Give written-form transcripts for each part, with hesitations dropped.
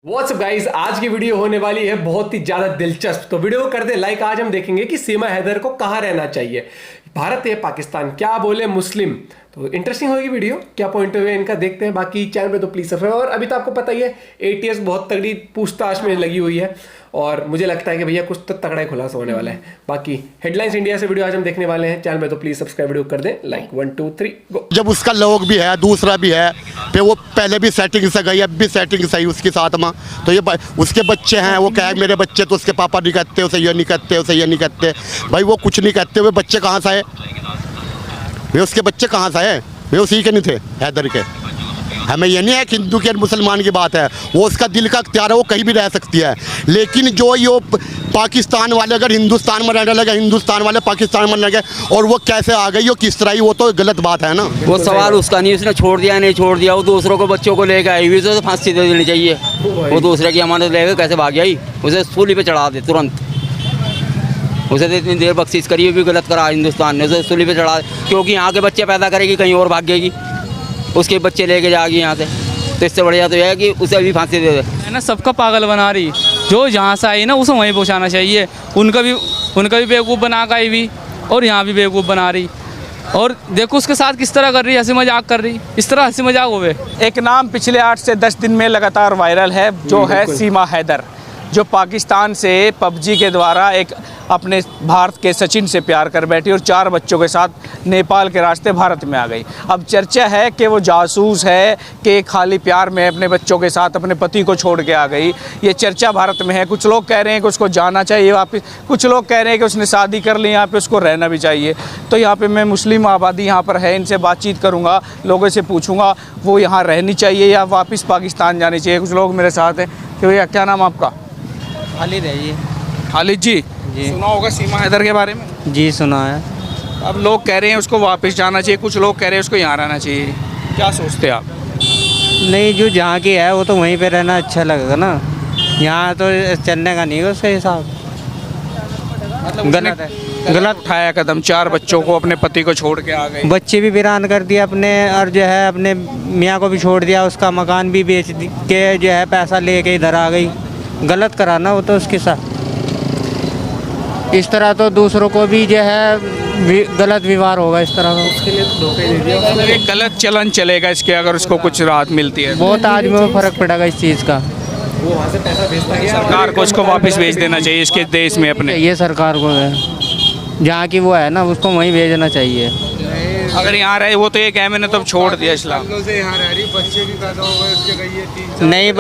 WhatsApp guys, आज की video होने वाली है बहुत ही ज्यादा दिलचस्प। तो वीडियो को कर दे लाइक। आज हम देखेंगे कि सीमा हैदर को कहाँ रहना चाहिए, भारत या पाकिस्तान, क्या बोले मुस्लिम। तो इंटरेस्टिंग होगी वीडियो, क्या पॉइंट ऑफ व्यू इनका देखते हैं। बाकी चैनल पे तो प्लीज सब्सक्राइब। और अभी तो आपको पता ही है एटीएस बहुत तगड़ी पूछताछ में लगी हुई है और मुझे लगता है कि भैया कुछ तो तगड़ा ही खुलासा होने वाला है। बाकी हेडलाइंस इंडिया से वीडियो आज हम देखने वाले हैं। चैनल में तो प्लीज सब्सक्राइब वीडियो कर दें लाइक। 1 2 3 गो। जब उसका लोग भी है, दूसरा भी है, फिर वो पहले भी सेटिंग से गई, अब भी सेटिंग सही उसके साथ में। तो ये उसके बच्चे हैं, वो क्या है मेरे बच्चे, तो उसके पापा नहीं कहते, उसे ये नहीं कहते, उसे ये नहीं कहते। भाई वो कुछ नहीं कहते, वे बच्चे कहाँ से आए, वे उसके बच्चे कहाँ से आए, वे उसी के नहीं थे हैदर के। हमें ये नहीं है कि हिंदू के मुसलमान की बात है, वो उसका दिल का अख्तियार है, वो कहीं भी रह सकती है। लेकिन जो ये पाकिस्तान वाले अगर हिंदुस्तान में रहने लगे, हिंदुस्तान वाले पाकिस्तान में लगे, और वो कैसे आ गई, वो किस तरह, वो तो गलत बात है ना। वो सवाल उसका नहीं, उसने छोड़ दिया नहीं छोड़ दिया, वो दूसरों को बच्चों को लेकर आई हुई, तो फांसी दे देनी चाहिए। वो दूसरे की अमानत लेकर कैसे भाग गई, उसे सूली पे चढ़ा दे तुरंत। उसे तो इतनी देर बख्शीश करी, भी गलत करा हिंदुस्तान ने, उसे सूली पे चढ़ा, क्योंकि यहाँ के बच्चे पैदा करेगी, कहीं और भागेगी, उसके बच्चे लेके जाएगी यहाँ से। तो इससे बढ़िया तो यह है कि उसे अभी फांसी दे दे। है ना, सबका पागल बना रही, जो जहाँ से आई ना उसे वहीं पहुँचाना चाहिए। उनका भी बेवकूफ़ बना कर आई भी, और यहाँ भी बेवकूफ़ बना रही। और देखो उसके साथ किस तरह कर रही, हंसी मजाक कर रही, इस तरह हंसी मजाक होवे। एक नाम पिछले 8 से 10 दिन में लगातार वायरल है, जो है सीमा हैदर, जो पाकिस्तान से पबजी के द्वारा एक अपने भारत के सचिन से प्यार कर बैठी और 4 बच्चों के साथ नेपाल के रास्ते भारत में आ गई। अब चर्चा है कि वो जासूस है कि खाली प्यार में अपने बच्चों के साथ अपने पति को छोड़ के आ गई। ये चर्चा भारत में है। कुछ लोग कह रहे हैं कि उसको जाना चाहिए वापस, कुछ लोग कह रहे हैं कि उसने शादी कर ली, यहाँ पे उसको रहना भी चाहिए। तो यहाँ पे मैं मुस्लिम आबादी यहाँ पर है, इनसे बातचीत करूँगा, लोगों से पूछूँगा वो यहाँ रहनी चाहिए या वापस पाकिस्तान जानी चाहिए। कुछ लोग मेरे साथ हैं। कि भैया क्या नाम आपका? खालिद है ये। खालिद जी, सुना होगा सीमा हैदर के बारे में? जी सुना है। अब लोग कह रहे हैं उसको वापस जाना चाहिए, कुछ लोग कह रहे हैं उसको यहाँ रहना चाहिए। क्या सोचते हैं आप? नहीं, जो जहाँ की है वो तो वहीं पे रहना अच्छा लगेगा ना, यहाँ तो चलने का नहीं है उसका हिसाब। गलत है, गलत उठाया कदम, 4 बच्चों को अपने पति को छोड़ के आ गए। बच्चे भी वीरान कर दिया अपने, और जो है अपने मियाँ को भी छोड़ दिया, उसका मकान भी बेच के जो है पैसा लेके इधर आ गई। गलत कराना वो तो उसके साथ। इस तरह तो दूसरों को भी जो है गलत व्यवहार होगा इस तरह का। उसके लिए तो धोखा ही दे दिया। एक गलत चलन चलेगा इसके, अगर उसको कुछ राहत मिलती है। बहुत आदमियों में फ़र्क पड़ेगा इस चीज़ का। वो वहाँ से पैसा भेजता है, सरकार को उसको वापस भेज देना चाहिए इसके देश में अपने। ये सरकार को है, जहाँ की वो है ना उसको वहीं भेजना चाहिए। अगर यहाँ रहे, वो तो ये कह मैंने तब छोड़ दिया इस्लाम। बच्चे भी पैदा हो गए उसके, गई है 3-4 नहीं,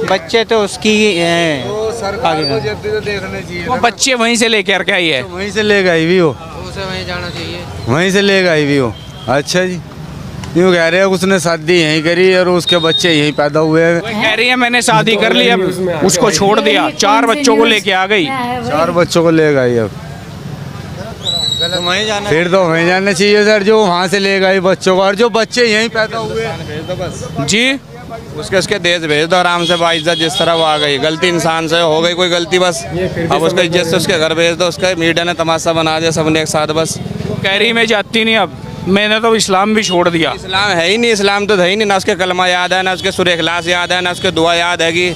बच्चे तो उसकी हैं। तो सरकार को जब तो देखना चाहिए। वो बच्चे वहीं से लेकर के आई है, वहीं से ले गई भी हो, उसे वहीं जाना चाहिए। वहीं से ले गई भी हो। अच्छा जी, यूँ कह रहे हैं उसने शादी यहीं करी और उसके बच्चे यहीं पैदा हुए हैं। वो कह रही है मैंने शादी कर ली, अब उसको छोड़ दिया, 4 बच्चों को लेके आ गई। 4 बच्चों को ले गई, अब तो वहीं जाना। फिर तो वहीं जाना चाहिए सर, जो वहाँ से ले गई बच्चों को, और जो बच्चे यहीं पैदा हुए हैं। जी, उसके देश भेज दो आराम से, बाइज्जत जिस तरह वो आ गई। गलती इंसान से हो गई, कोई गलती बस, अब उसका इज्जत से उसके घर भेज दो। उसका मीडिया ने तमाशा बना दिया सबने एक साथ बस। कह रही मैं जाती नहीं, अब मैंने तो इस्लाम भी छोड़ दिया। इस्लाम है ही नहीं, इस्लाम तो है ही नहीं, ना उसके कलमा याद है, ना उसके सूरह इखलास याद है, ना उसके दुआ याद है। कि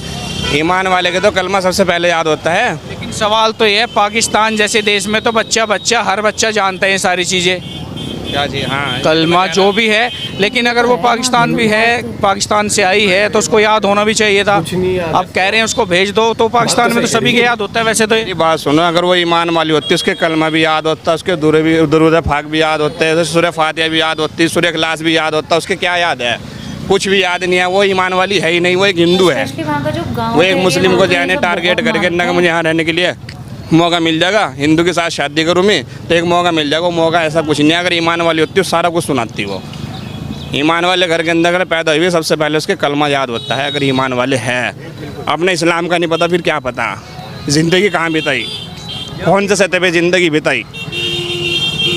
ईमान वाले के तो कलमा सबसे पहले याद होता है। लेकिन सवाल तो ये है, पाकिस्तान जैसे देश में तो हर बच्चा जानता है ये सारी चीज़ें, क्या जी? हाँ, कलमा जो भी है। लेकिन अगर वो पाकिस्तान भी है, पाकिस्तान से आई है, तो उसको याद होना भी चाहिए था। अब कह रहे हैं उसको भेज दो, तो पाकिस्तान में तो सभी के याद होता है वैसे तो। ये बात सुनो, अगर वो ईमान वाली होती उसके कलमा भी याद होता, उसके दुरूद फाक भी याद होते हैं, सूरह फातिहा भी याद होती, सूरह इखलास भी याद होता। उसके क्या याद है? कुछ भी याद नहीं है। वो ईमान वाली है ही नहीं, वो एक हिंदू है। वो एक मुस्लिम को जाने टारगेट करके ना, मुझे यहाँ रहने के लिए मौका मिल जाएगा, हिंदू के साथ शादी करूँ मैं तो एक मौका मिल जाएगा। वो मौका ऐसा कुछ नहीं है। अगर ईमान वाली होती है सारा कुछ सुनाती। वो ईमान वाले घर के अंदर अगर पैदा हुई, सबसे पहले उसके कलमा याद होता है। अगर ईमान वाले हैं, अपने इस्लाम का नहीं पता, फिर क्या पता ज़िंदगी कहाँ बिताई, कौन से सतह पे ज़िंदगी बिताई।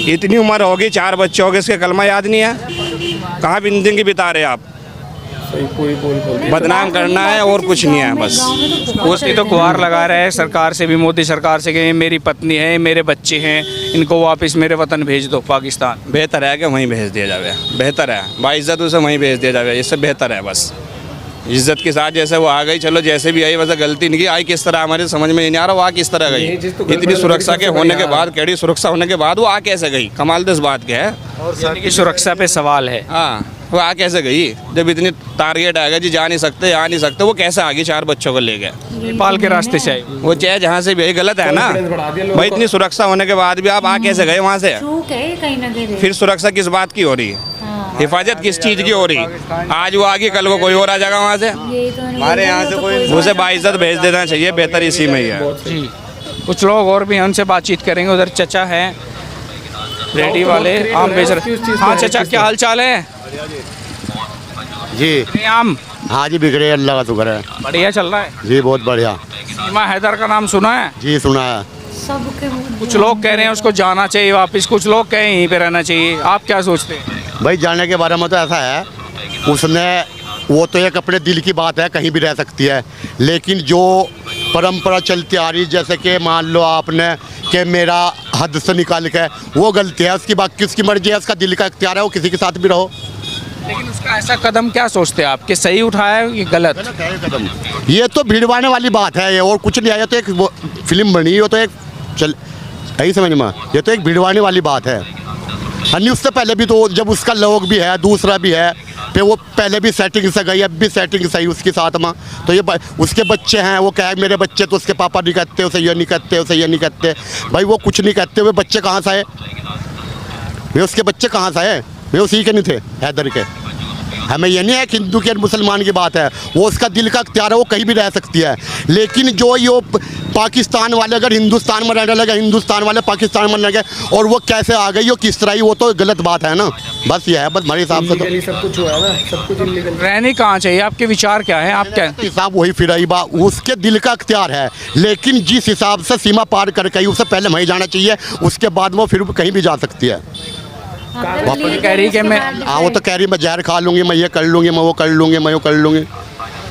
इतनी उम्र होगी, 4 बच्चे हो गए, इसके कलमा याद नहीं है। कहाँ ज़िंदगी बिता रहे आप? बदनाम करना है और कुछ नहीं है बस। उसकी तो गुहार लगा रहे हैं सरकार से भी, मोदी सरकार से, कि मेरी पत्नी है, मेरे बच्चे हैं, इनको वापस मेरे वतन भेज दो पाकिस्तान। बेहतर है कि वहीं भेज दिया जाए, बेहतर है बाइज्जत उसे वहीं भेज दिया जाए, इससे बेहतर है बस। इज्जत के साथ जैसे वो आ गई, चलो जैसे भी आई वैसे गलती नहीं की, आई किस तरह हमारे समझ में नहीं आ रहा वो आ किस तरह गई। ये चीज़ तो गड़बड़ इतनी लग सुरक्षा रही के है होने सबसे के बड़ी, बाद, कड़ी सुरक्षा होने के बाद वो आ कैसे गई, कमाल तो इस बात के है। यानी कि सुरक्षा पे सवाल है। हाँ, वो आ कैसे गई जब इतनी टारगेट आ गया जी, जा नहीं सकते आ नहीं सकते, वो कैसे आ गई 4 बच्चों को लेके। नेपाल के रास्ते से आई। वो चाहे जहाँ से भी आई, गलत है ना Confidence बढ़ा दिया लोगों भाई। को। इतनी सुरक्षा होने के बाद भी आप आ कैसे गए वहाँ से? चूक है कहीं ना कहीं। फिर सुरक्षा किस बात की हो रही है? हाँ। हिफाजत किस चीज़ की हो रही है? आज वो आगे कल को कोई और आ जाएगा वहाँ से। यही तो हमारे यहाँ से कोई उसे बाइज्जत भेज देना चाहिए, बेहतर इसी में ही है। जी, कुछ लोग और भी हैं, उनसे बातचीत करेंगे। उधर चचा हैं रेडी वाले, बहुत आम बेच क्रिएटिव है, रहे। किस चीज़ हाँ में, चचा, किस क्या हाल चाल है? जी आम हाँ जी, बिगड़े अल्लाह का शुक्र है। बढ़िया चल रहा है। जी बहुत बढ़िया। सीमा हैदर का नाम सुना है? जी सुना है। सबके कुछ लोग कह रहे हैं उसको जाना चाहिए वापस, कुछ लोग कह यहीं पे रहना चाहिए। आप क्या सोचते हैं? भाई जाने के बारे में तो ऐसा है, उसने वो तो एक अपने दिल की बात है, कहीं भी रह सकती है, लेकिन जो परंपरा चलती आ रही, जैसे कि मान लो आपने कि मेरा हद से निकाल के, वो गलती है उसकी, बाकी उसकी मर्जी है, उसका दिल का इख्तियार है, वो किसी के साथ भी रहो। लेकिन उसका ऐसा कदम क्या सोचते हैं आप कि सही उठाया है कि गलत? ये तो भिड़वाने वाली बात है, ये और कुछ नहीं है। ये तो एक फिल्म बनी, ये तो एक चल यही समझ में, ये तो एक भिड़वाने वाली बात है। अन्य उससे पहले भी तो जब उसका लोग भी है, दूसरा भी है, फिर वो पहले भी सेटिंग से गई, अब भी सेटिंग सही उसके साथ में, तो ये उसके बच्चे हैं, वो क्या है मेरे बच्चे, तो उसके पापा नहीं कहते, उसे ये नहीं कहते, उसे ये नहीं कहते। भाई वो कुछ नहीं कहते, वे बच्चे कहाँ से आए? वे उसके बच्चे कहाँ से आए? वे उसी के नहीं थे हैदर के। हमें ये नहीं है कि हिंदू के और मुसलमान की बात है, वो उसका दिल का इख्तियार है, वो कहीं भी रह सकती है। लेकिन जो ये पाकिस्तान वाले अगर हिंदुस्तान में रहने लगे, हिंदुस्तान वाले पाकिस्तान में लगे, और वो कैसे आ गई हो किस तरह ही, वो तो गलत बात है ना। बस ये है, बस हमारे हिसाब से तो Illegally सब कुछ हुआ है ना, सब कुछ इलीगल। रहने कहाँ चाहिए? आपके विचार क्या है? आप क्या? हिसाब वही फिर आई बात, उसके दिल का इख्तियार है, लेकिन जिस हिसाब से सीमा पार करके आई, उससे पहले वहीं जाना चाहिए, उसके बाद वो फिर कहीं भी जा सकती है। कह रही कि मैं हाँ, वो तो कह रही मैं जहर खा लूँगी, मैं ये कर लूँगी, मैं वो कर लूँगी, मैं वो कर लूँगी।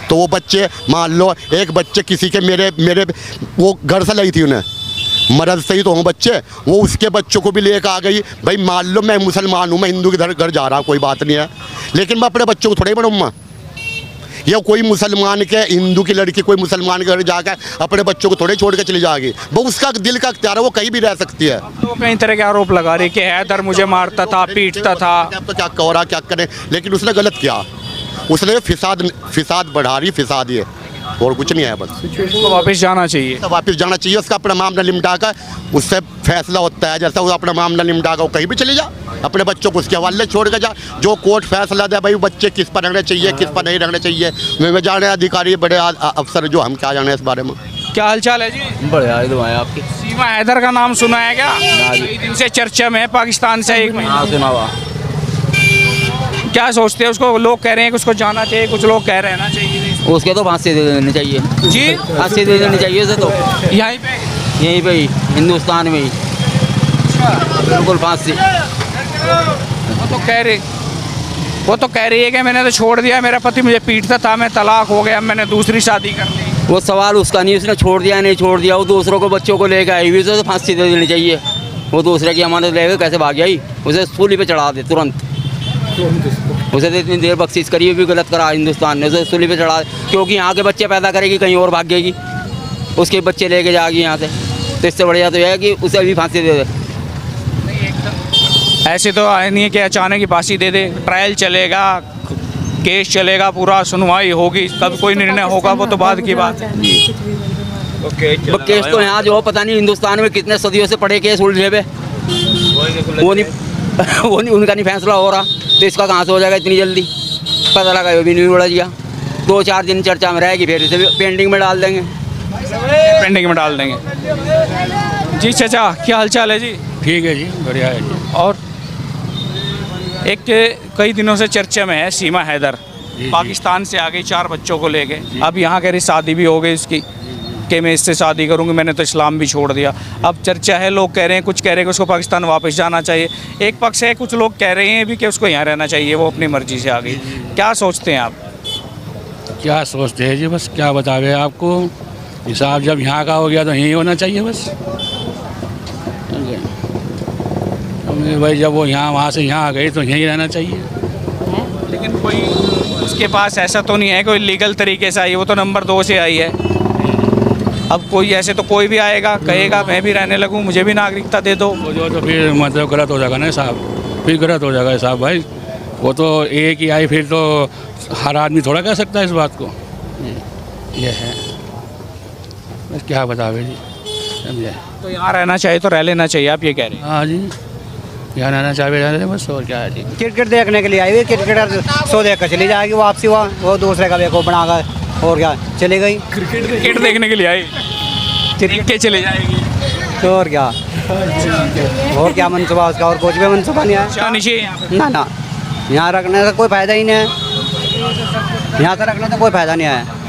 तो वो बच्चे मान लो एक बच्चे किसी के मेरे वो घर से लाई थी उन्हें, मर्द से ही तो हूँ बच्चे, वो उसके बच्चों को भी लेकर आ गई। भाई मान लो मैं मुसलमान हूँ, मैं हिंदू के घर जा रहा, कोई बात नहीं है, लेकिन मैं अपने बच्चों को थोड़ा ही बढ़ूँगा। या कोई मुसलमान के, हिंदू की लड़की कोई मुसलमान के घर जाकर अपने बच्चों को थोड़े छोड़ के चली जाएगी। वो उसका दिल का इख्तियार है, वो कहीं भी रह सकती है। तो कई तरह के आरोप लगा रही कि हैदर मुझे मारता था, पीटता था। अब तो क्या कह रहा, क्या करे, लेकिन उसने गलत किया, उसने फिसाद बढ़ा रही, फिसाद ये, और कुछ नहीं है। बस तो वापस जाना चाहिए। तो वापस जाना चाहिए, उसका अपना मामला निपटा कर, उससे फैसला होता है, जैसा वो अपना मामला निपटा कर वो कहीं भी चली जा, अपने बच्चों को उसके हवाले छोड़ कर जा। जो कोर्ट फैसला दे भाई, बच्चे किस पर रहने चाहिए, किस पर नहीं रहने चाहिए, मैं जाने अधिकारी बड़े अफसर जो, हम क्या जाने इस बारे में। क्या हाल चाल है जी? बढ़िया है दुआएं आपकी। सीमा हैदर का नाम सुना है क्या? कई दिन से चर्चा में है, पाकिस्तान से 1 महीना। हाँ सुना हुआ। क्या सोचते हैं? उसको लोग कह रहे हैं कि उसको जाना चाहिए, कुछ लोग कह रहना चाहिए। उसके तो फांसी दे देनी चाहिए जी, फांसी दे देनी चाहिए उसे तो, यहीं पे यहीं पे ही हिंदुस्तान में ही बिल्कुल फांसी। वो तो कह रही है कि मैंने तो छोड़ दिया, मेरा पति मुझे पीटता था, मैं तलाक हो गया, मैंने दूसरी शादी कर ली। वो सवाल उसका नहीं, उसने छोड़ दिया नहीं छोड़ दिया, वो दूसरों को बच्चों को लेकर आई हुई, उसे तो फांसी दे देनी चाहिए। वो दूसरे की अमानत लेकर कैसे भाग गई, उसे सूली पे चढ़ा दे तुरंत। उसे तो इतनी देर बख्शीश करी, भी गलत करा हिंदुस्तान ने, उसे सूली पे चढ़ा दे, क्योंकि यहाँ के बच्चे पैदा करेगी, कहीं और भागेगी, उसके बच्चे लेके जाएगी यहाँ से। तो इससे बढ़िया तो यह है कि उसे अभी फांसी दे दे। ऐसे तो नहीं है कि अचानक ही फांसी दे दे, ट्रायल चलेगा, केस चलेगा, पूरा सुनवाई होगी, तब कोई निर्णय होगा, वो तो बाद की बात है। वो केस तो यहाँ जो पता नहीं हिंदुस्तान में कितने सदियों से पड़े केस उलझे पे, वो नहीं उनका नहीं फैसला हो रहा, तो इसका कहाँ से हो जाएगा इतनी जल्दी? पता लगा वो भी नहीं उड़ा दिया, 2-4 दिन चर्चा में रहेगी, फिर इसे भी पेंडिंग में डाल देंगे। पेंडिंग में डाल देंगे। जी चाचा, क्या हाल चाल है जी? ठीक है जी, बढ़िया है जी। और एक कई दिनों से चर्चा में है सीमा हैदर, पाकिस्तान से आ गई 4 बच्चों को लेके, अब यहाँ कह रही शादी भी हो गई इसकी, कि मैं इससे शादी करूँगी, मैंने तो इस्लाम भी छोड़ दिया। अब चर्चा है, लोग कह रहे हैं, कुछ कह रहे हैं कि उसको पाकिस्तान वापस जाना चाहिए, एक पक्ष है, कुछ लोग कह रहे हैं भी कि उसको यहाँ रहना चाहिए, वो अपनी मर्जी से आ गई। क्या सोचते हैं आप? क्या सोचते हैं जी, बस क्या बतावे आपको, हिसाब जब यहाँ का हो गया तो यहीं होना चाहिए बस। भाई जब वो यहाँ वहाँ से यहाँ आ गई तो यहीं रहना चाहिए। लेकिन कोई उसके पास ऐसा तो नहीं है कोई लीगल तरीके से आई, वो तो नंबर 2 से आई है। अब कोई ऐसे तो कोई भी आएगा कहेगा मैं भी रहने लगूं, मुझे भी नागरिकता दे दो, वो जो तो फिर मतलब गलत हो जाएगा ना साहब, फिर गलत हो जाएगा साहब भाई। वो तो एक ही आई, फिर तो हर आदमी थोड़ा कह सकता है इस बात को। ये है, बस क्या बतावे जी, समझे। तो यहाँ रहना चाहिए तो रह लेना चाहिए, आप ये कह रहे हैं। हाँ जी, यहाँ रहना चाहिए बस, और क्या है जी। क्रिकेट देखने के लिए आई हुई, क्रिकेटर सो देख कर चली जाएगी वापसी, वो दूसरे का बेवकूफ़ बनाकर और क्या चली गई। क्रिकेट देखने के लिए आई, देख के चले जाएगी। तो और क्या, और क्या मनसूबा उसका, और कुछ भी मनसूबा नहीं है। क्या नीचे यहाँ पे? ना यहाँ रखने से कोई फ़ायदा ही नहीं है, यहाँ से रखने से कोई फ़ायदा नहीं है।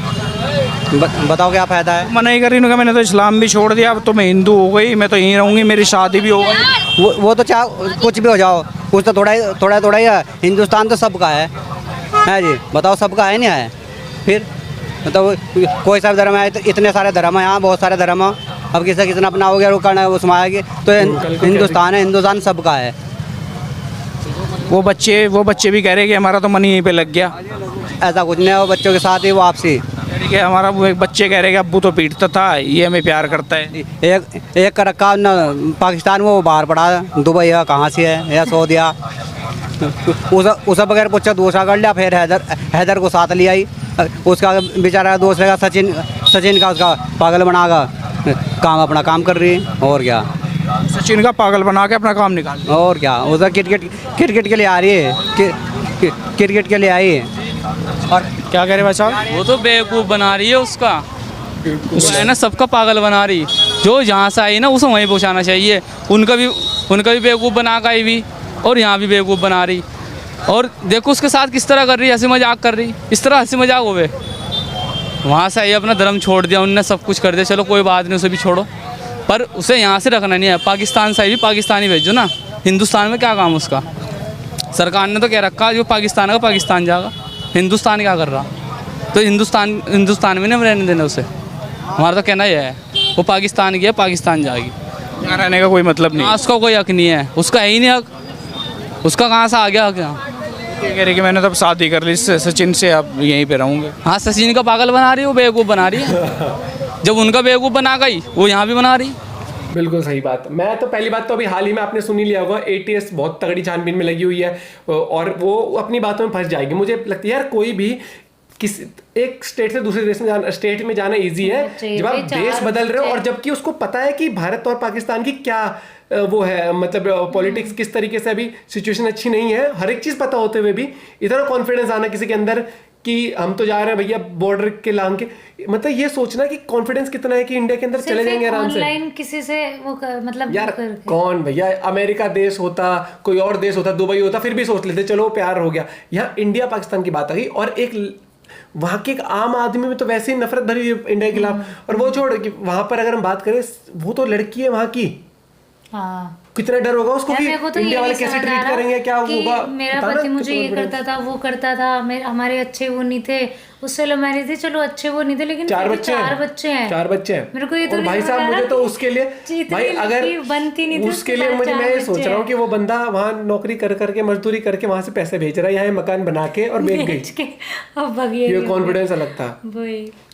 बताओ क्या फ़ायदा है। मना ही कर रही हूँ, मैंने तो इस्लाम भी छोड़ दिया, अब तो मैं हिंदू हो गई, मैं तो यहीं रहूँगी, मेरी शादी भी हो गई। वो तो चाहे कुछ भी हो जाओ, कुछ तो थोड़ा ही है। हिंदुस्तान तो सबका है जी, बताओ सबका है नहीं है। फिर मतलब कोई सा धर्म है, तो इतने सारे धर्म है यहाँ, बहुत सारे धर्म है। अब किसी किसने अपना हो गया, वो करना है उसमें आएगी, तो हिंदुस्तान है, हिंदुस्तान सबका है। वो बच्चे भी कह रहे हैं कि हमारा तो मन यहीं पे लग गया। ऐसा कुछ नहीं है, वो बच्चों के साथ ही वापसी। कि हमारा वो एक बच्चे कह रहे हैं कि अब्बू तो पीटता था, ये हमें प्यार करता है। एक का रखा न पाकिस्तान में, वो बाहर पड़ा, दुबई है, कहाँ से है या सऊदिया, उसे बगैर पूछा दूसरा कर लिया। फिर हैदर को साथ लिया आई, उसका बेचारा दूसरे का सचिन का उसका पागल बनाकर काम अपना काम कर रही है। और क्या, सचिन का पागल बना के अपना काम निकाल। और क्या, उधर क्रिकेट के लिए आ रही है, क्रिकेट के लिए आई है। और क्या कह रहे भाई साहब? वो तो बेवकूफ़ बना रही है उसका, वो है ना, सबका पागल बना रही। जो जहाँ से आई ना उसे वहीं पहुँचाना चाहिए। उनका भी बेवकूफ़ बना के आई भी, और यहाँ भी बेवकूफ़ बना रही। और देखो उसके साथ किस तरह कर रही है, हंसी मजाक कर रही, इस तरह हंसी मजाक होवे। वहाँ से आई, अपना धर्म छोड़ दिया, उनने सब कुछ कर दिया, चलो कोई बात नहीं, उसे भी छोड़ो, पर उसे यहाँ से रखना नहीं है। पाकिस्तान से आई भी, पाकिस्तानी भेजो ना, हिंदुस्तान में क्या काम उसका। सरकार ने तो कह रखा जो पाकिस्तान का पाकिस्तान जाएगा, हिंदुस्तान क्या कर रहा, तो हिंदुस्तान में नहीं रहने देना उसे। हमारा तो कहना यह है, वो पाकिस्तान की है, पाकिस्तान जाएगी, यहाँ रहने का कोई मतलब नहीं। उसका कोई हक नहीं है, उसका है ही नहीं हक, उसका कहाँ से आ गया हक यहाँ। ये कह रहे कि मैंने तब शादी कर ली सचिन से, अब यहीं पे रहूँगे। हाँ, सचिन का पागल बना रही है, वो बेवकूफ़ बना रही है। जब उनका बेवकूफ़ बना गई, वो यहाँ भी बना रही। बिल्कुल सही बात। मैं तो पहली बात तो अभी हाल ही में आपने सुन ही लिया होगा, ATS बहुत तगड़ी छानबीन में लगी हुई है और वो अपनी बातों में फंस जाएगी। मुझे लगता है यार कोई भी किस एक स्टेट से दूसरे स्टेट में जाना इजी है जब आप देश बदल रहे हो, और जबकि उसको पता है कि भारत और पाकिस्तान की क्या वो है, मतलब पॉलिटिक्स किस तरीके से अभी सिचुएशन अच्छी नहीं है, हर एक चीज़ पता होते हुए भी इतना कॉन्फिडेंस आना किसी के अंदर कि हम तो जा रहे हैं भैया बॉर्डर के लांग के, मतलब ये सोचना कि कॉन्फिडेंस कितना है कि इंडिया के अंदर चले जाएंगे आराम से। ऑनलाइन किसी से मतलब यार कौन भैया, अमेरिका देश होता, कोई और देश होता, दुबई होता, फिर भी सोच लेते चलो प्यार हो गया। यहाँ इंडिया पाकिस्तान की बात आ गई, और एक वहाँ के एक आम आदमी में तो वैसे ही नफरत भरी इंडिया के खिलाफ। और वो छोड़ कि वहां पर अगर हम बात करें, वो तो लड़की है वहां की, हाँ, कितना डर होगा उसको कि तो इंडिया वाले कैसे ट्रीट करेंगे, क्या होगा। मेरा पति मुझे ये करता था, वो करता था, हमारे अच्छे वो नहीं थे, उससे लो मैरिज थी, चलो अच्छे वो नहीं थे, लेकिन चार बच्चे हैं। मेरे को ये तो भाई साहब मुझे तो उसके लिए भाई अगर बनती नहीं थी उसके लिए मुझे, मैं ये सोच रहा हूँ कि वो बंदा वहाँ नौकरी कर करके मजदूरी करके वहां से पैसे भेज रहा है, यहाँ मकान बना के और बेच गई। ये कॉन्फिडेंस अलग था।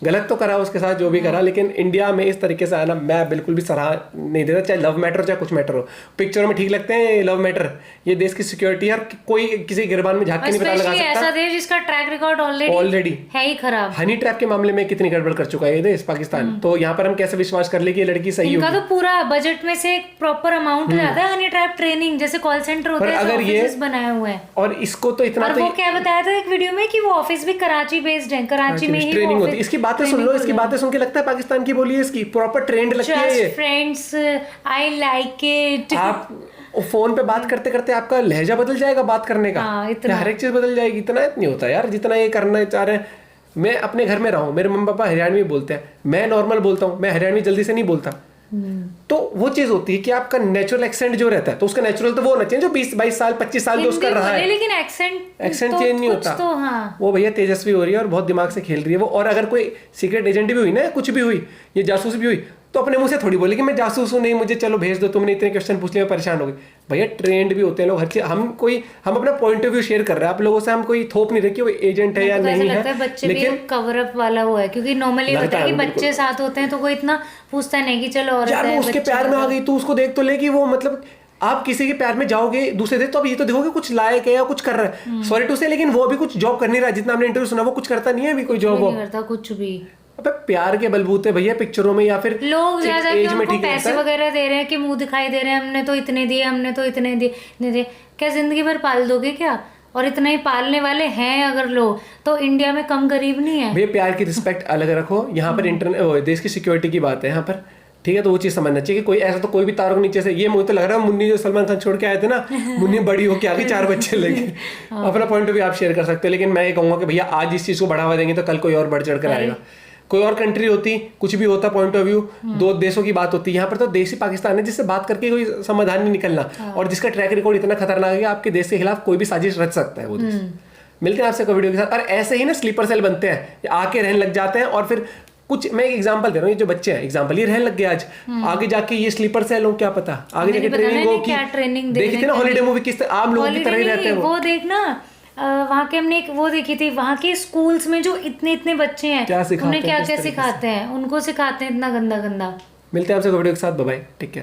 गलत तो करा उसके साथ जो भी करा, लेकिन इंडिया में इस तरीके से आना मैं बिल्कुल भी सराह नहीं देता, चाहे लव मैटर चाहे कुछ मैटर हो। पिक्चरों में ठीक लगते हैं लव मैटर, ये देश की सिक्योरिटी है, कोई किसी गिरबान में झांक के नहीं पता लगा सकता। ऐसा देश जिसका ट्रैक रिकॉर्ड ऑलरेडी है ही खराब। हनी ट्रैप के मामले में कितनी गड़बड़ कर चुका है ये देश पाकिस्तान, तो यहाँ पर हम कैसे विश्वास कर ले कि ये लड़की सही होगी। इनका तो पूरा बजट में से एक प्रॉपर अमाउंट जाता है हनी ट्रैप ट्रेनिंग, जैसे कॉल सेंटर होता है, अगर ये बनाया हुआ है। और इसको तो इतना, और वो क्या बताया था एक वीडियो में कि वो ऑफिस भी कराची बेस्ड है, कराची में ही ट्रेनिंग होती है। इसकी बातें सुन लो, इसकी बातें सुन के लगता है पाकिस्तान की बोली है, इसकी प्रॉपर ट्रेंड लगती है ये। Friends I like it. आप फोन पे बात करते करते आपका लहजा बदल जाएगा बात करने का, हर एक चीज बदल जाएगी। इतना नहीं होता यार जितना ये करना चाह रहे हैं। मैं अपने घर में रहा हूँ, मेरे मम्मी पापा हरियाणवी बोलते हैं, मैं नॉर्मल बोलता हूँ, मैं हरियाणवी जल्दी से नहीं बोलता। तो वो चीज होती है कि आपका नेचुरल एक्सेंट जो रहता है, तो उसका नेचुरल तो वो होना चाहिए जो 20-22 साल 25 साल जो उसका रहा है, लेकिन एक्सेंट चेंज नहीं होता। तो हाँ। वो भैया तेजस्वी हो रही है और बहुत दिमाग से खेल रही है वो। और अगर कोई सीक्रेट एजेंट भी हुई ना, कुछ भी हुई, ये जासूस भी हुई, तो अपने मुंह से थोड़ी बोले कि मैं जासूस हूँ, नहीं मुझे चलो भेज दो, तुमने इतने क्वेश्चन पूछ लिए, मैं परेशान हो गई। भैया ट्रेंड भी होते हैं लोग, हर चीज हम अपना पॉइंट ऑफ व्यू शेयर कर रहे हैं, आप लोगों से हम कोई थोप नहीं रहे कि वो एजेंट है या नहीं है, बच्चे लेकिन भी कवर अप वाला हुआ है, क्योंकि नॉर्मली होता है कि बच्चे साथ होते हैं तो कोई इतना पूछता नहीं कि चलो औरत है, उसके प्यार में आ गई तो उसको देख तो ले कि वो मतलब आप किसी के प्यार में जाओगे दूसरे दिन तो अब ये तो देखोगे कुछ लायक है या कुछ कर रहा है, सॉरी टू से, लेकिन वो अभी कुछ जॉब कर नहीं रहा, जितना हमने इंटरव्यू सुना वो कुछ करता नहीं है अभी, कोई जॉब नहीं करता कुछ भी। अबे प्यार के बलबूते भैया पिक्चरों में या फिर लोग ज्यादा उनको पैसे वगैरह दे रहे हैं कि मुंह दिखाई दे रहे हैं, हमने तो इतने दिए, हमने तो इतने दिए, क्या जिंदगी भर पाल दोगे क्या? और इतना ही पालने वाले हैं अगर लोग, तो इंडिया में कम गरीब नहीं है भैया। प्यार की रिस्पेक्ट अलग रखो, यहाँ पर देश की सिक्योरिटी की बात है यहाँ पर, ठीक है, तो वो चीज समझना चाहिए कि कोई ऐसा तो कोई भी तारों के नीचे से, ये मुझे तो लग रहा है मुन्नी जो सलमान खान छोड़ के आए थे ना, मुन्नी बड़ी होके आ गई 4 बच्चे लेके। अपना पॉइंट ऑफ व्यू आप शेयर कर सकते हो, लेकिन मैं ये कहूंगा कि भैया आज इस चीज को बढ़ावा देंगे तो कल कोई और बढ़ चढ़ कर आएगा। कोई और कंट्री होती, कुछ भी होता, पॉइंट ऑफ व्यू 2 देशों की बात होती, यहाँ पर तो देश ही पाकिस्तान है जिससे बात करके कोई समाधान नहीं निकलना, और जिसका ट्रैक रिकॉर्ड इतना खतरनाक है कि आपके देश के खिलाफ कोई भी साजिश रच सकता है वो देश। मिलते हैं आपसे कोई वीडियो के साथ, और ऐसे ही ना स्लीपर सेल बनते हैं, आके रहने लग जाते हैं, और फिर कुछ, मैं एक एग्जांपल दे रहा हूँ, ये जो बच्चे हैं एग्जांपल, ये रहने लग गए आज, आगे जाके ये स्लीपर सेल हो, क्या पता आगे जाके ट्रेनिंग हो की, देखी थी ना हॉलीडे मूवी, किस आम लोगों की तरह ही रहते हैं वो देखना। वहाँ के हमने एक वो देखी थी, वहाँ के स्कूल्स में जो इतने इतने बच्चे हैं, उन्हें क्या क्या सिखाते हैं, उनको सिखाते हैं इतना गंदा गंदा। मिलते हैं आपसे वीडियो के साथ, बाय बाय, टेक केयर।